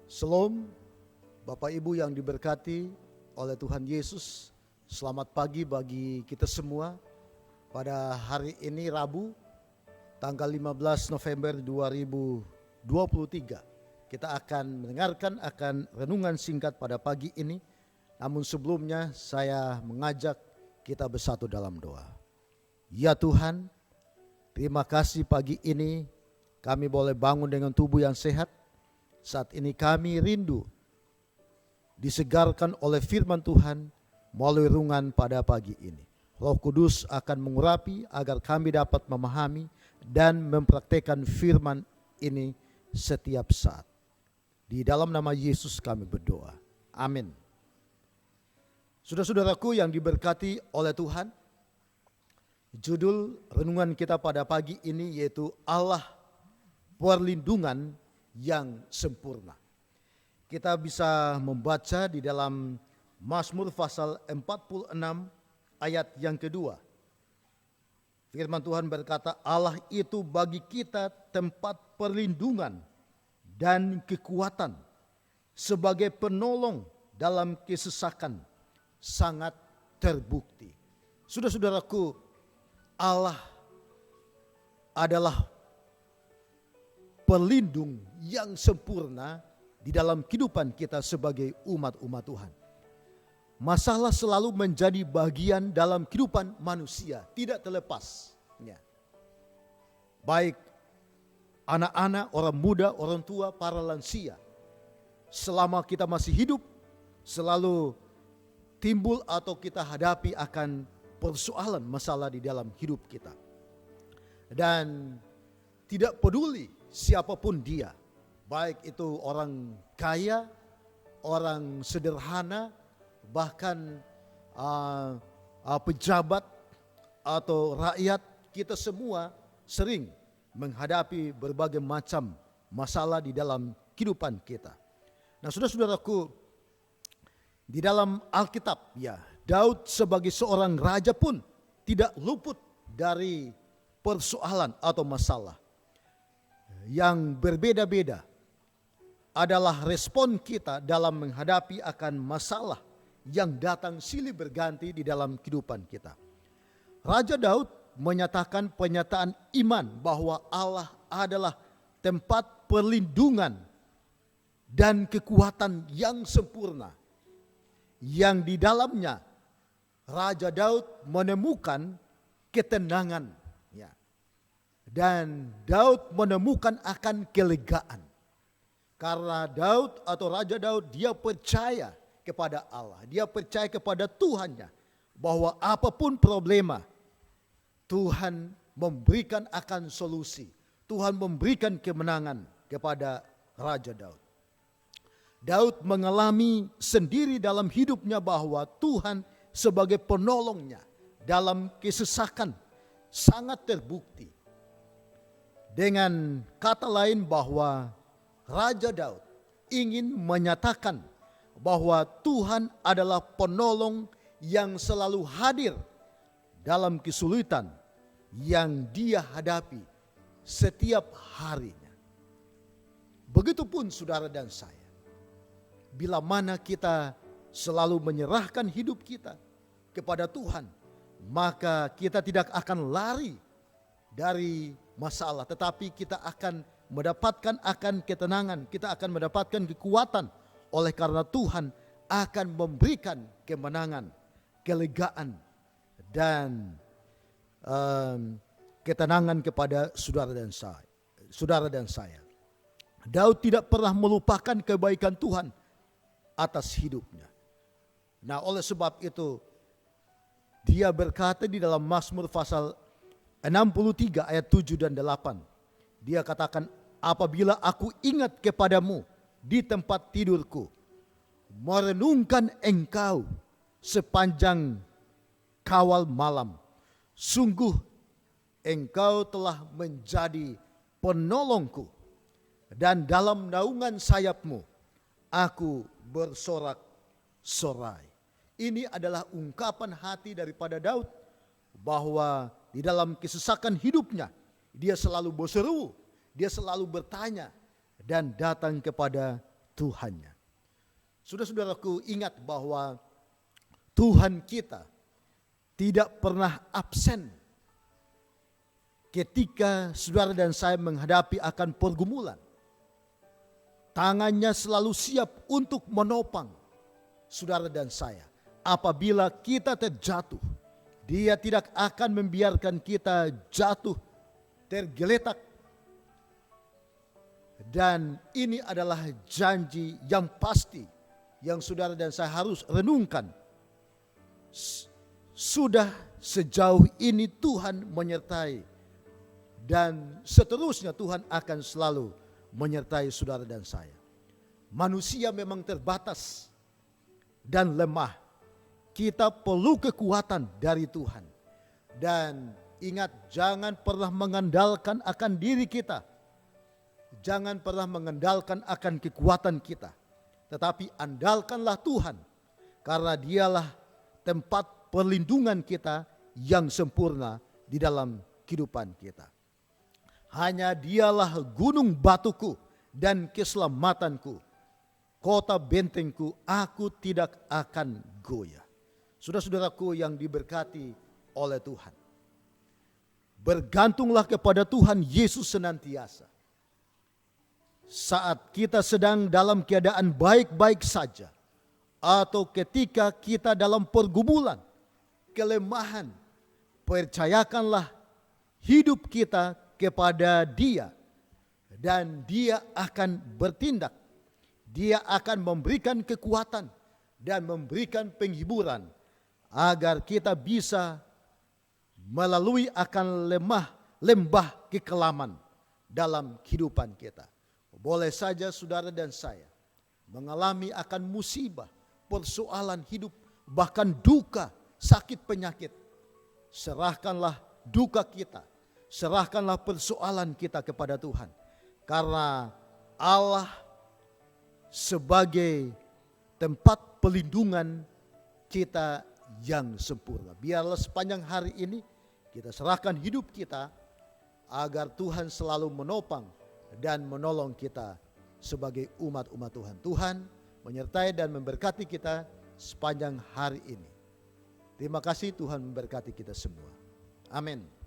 Shalom, Bapak Ibu yang diberkati oleh Tuhan Yesus. Selamat pagi bagi kita semua. Pada hari ini Rabu, tanggal 15 November 2023. Kita akan mendengarkan renungan singkat pada pagi ini. Namun sebelumnya saya mengajak kita bersatu dalam doa. Ya Tuhan, terima kasih pagi ini kami boleh bangun dengan tubuh yang sehat. Saat ini kami rindu disegarkan oleh firman Tuhan melalui renungan pada pagi ini. Roh Kudus akan mengurapi agar kami dapat memahami dan mempraktikkan firman ini setiap saat. Di dalam nama Yesus kami berdoa. Amin. Saudara-saudaraku yang diberkati oleh Tuhan, judul renungan kita pada pagi ini yaitu Allah perlindungan yang sempurna. Kita bisa membaca di dalam Mazmur pasal 46 ayat yang kedua. Firman Tuhan berkata, Allah itu bagi kita tempat perlindungan dan kekuatan, sebagai penolong dalam kesesakan sangat terbukti. Saudara-saudaraku, Allah adalah pelindung yang sempurna di dalam kehidupan kita sebagai umat-umat Tuhan. Masalah selalu menjadi bagian dalam kehidupan manusia, tidak terlepas. Baik anak-anak, orang muda, orang tua, para lansia. Selama kita masih hidup, selalu timbul atau kita hadapi akan persoalan masalah di dalam hidup kita. Dan tidak peduli siapapun dia, baik itu orang kaya, orang sederhana, bahkan pejabat atau rakyat, kita semua sering menghadapi berbagai macam masalah di dalam kehidupan kita. Nah, saudara-saudaraku, di dalam Alkitab, Daud sebagai seorang raja pun tidak luput dari persoalan atau masalah. Yang berbeda-beda adalah respon kita dalam menghadapi akan masalah yang datang silih berganti di dalam kehidupan kita. Raja Daud menyatakan pernyataan iman bahwa Allah adalah tempat perlindungan dan kekuatan yang sempurna, yang di dalamnya Raja Daud menemukan ketenangan. Dan Daud menemukan akan kelegaan. Karena Daud atau Raja Daud, dia percaya kepada Allah. Dia percaya kepada Tuhannya. Bahwa apapun problema, Tuhan memberikan akan solusi. Tuhan memberikan kemenangan kepada Raja Daud. Daud mengalami sendiri dalam hidupnya bahwa Tuhan sebagai penolongnya dalam kesesakan sangat terbukti. Dengan kata lain bahwa Raja Daud ingin menyatakan bahwa Tuhan adalah penolong yang selalu hadir dalam kesulitan yang dia hadapi setiap harinya. Begitupun saudara dan saya. Bila mana kita selalu menyerahkan hidup kita kepada Tuhan, maka kita tidak akan lari dari masalah, tetapi kita akan mendapatkan akan ketenangan, kita akan mendapatkan kekuatan oleh karena Tuhan akan memberikan kemenangan, kelegaan dan ketenangan kepada saudara dan saya. Daud tidak pernah melupakan kebaikan Tuhan atas hidupnya. Nah, oleh sebab itu dia berkata di dalam Mazmur pasal 63 ayat 7 dan 8. Dia katakan, apabila aku ingat kepadamu di tempat tidurku, merenungkan engkau sepanjang kawal malam, sungguh engkau telah menjadi penolongku, dan dalam naungan sayapmu aku bersorak-sorai. Ini adalah ungkapan hati daripada Daud bahwa di dalam kesesakan hidupnya dia selalu berseru, dia selalu bertanya dan datang kepada Tuhannya. Saudara-saudaraku, ingat bahwa Tuhan kita tidak pernah absen ketika saudara dan saya menghadapi akan pergumulan. Tangannya selalu siap untuk menopang saudara dan saya. Apabila kita terjatuh, Dia tidak akan membiarkan kita jatuh, tergeletak. Dan ini adalah janji yang pasti yang saudara dan saya harus renungkan. Sudah sejauh ini Tuhan menyertai, dan seterusnya Tuhan akan selalu menyertai saudara dan saya. Manusia memang terbatas dan lemah. Kita perlu kekuatan dari Tuhan. Dan ingat, jangan pernah mengandalkan akan diri kita. Jangan pernah mengandalkan akan kekuatan kita. Tetapi andalkanlah Tuhan, karena Dialah tempat perlindungan kita yang sempurna di dalam kehidupan kita. Hanya Dialah gunung batuku dan keselamatanku, kota bentengku, aku tidak akan goyah. Saudara-saudaraku yang diberkati oleh Tuhan, bergantunglah kepada Tuhan Yesus senantiasa. Saat kita sedang dalam keadaan baik-baik saja, atau ketika kita dalam pergumulan, kelemahan, percayakanlah hidup kita kepada Dia, dan Dia akan bertindak. Dia akan memberikan kekuatan dan memberikan penghiburan agar kita bisa melalui akan lembah kekelaman dalam kehidupan kita. Boleh saja saudara dan saya mengalami akan musibah, persoalan hidup, bahkan duka, sakit penyakit. Serahkanlah duka kita, serahkanlah persoalan kita kepada Tuhan. Karena Allah sebagai tempat pelindungan kita yang sempurna. Biarlah sepanjang hari ini kita serahkan hidup kita agar Tuhan selalu menopang dan menolong kita sebagai umat-umat Tuhan. Tuhan menyertai dan memberkati kita sepanjang hari ini. Terima kasih, Tuhan memberkati kita semua. Amin.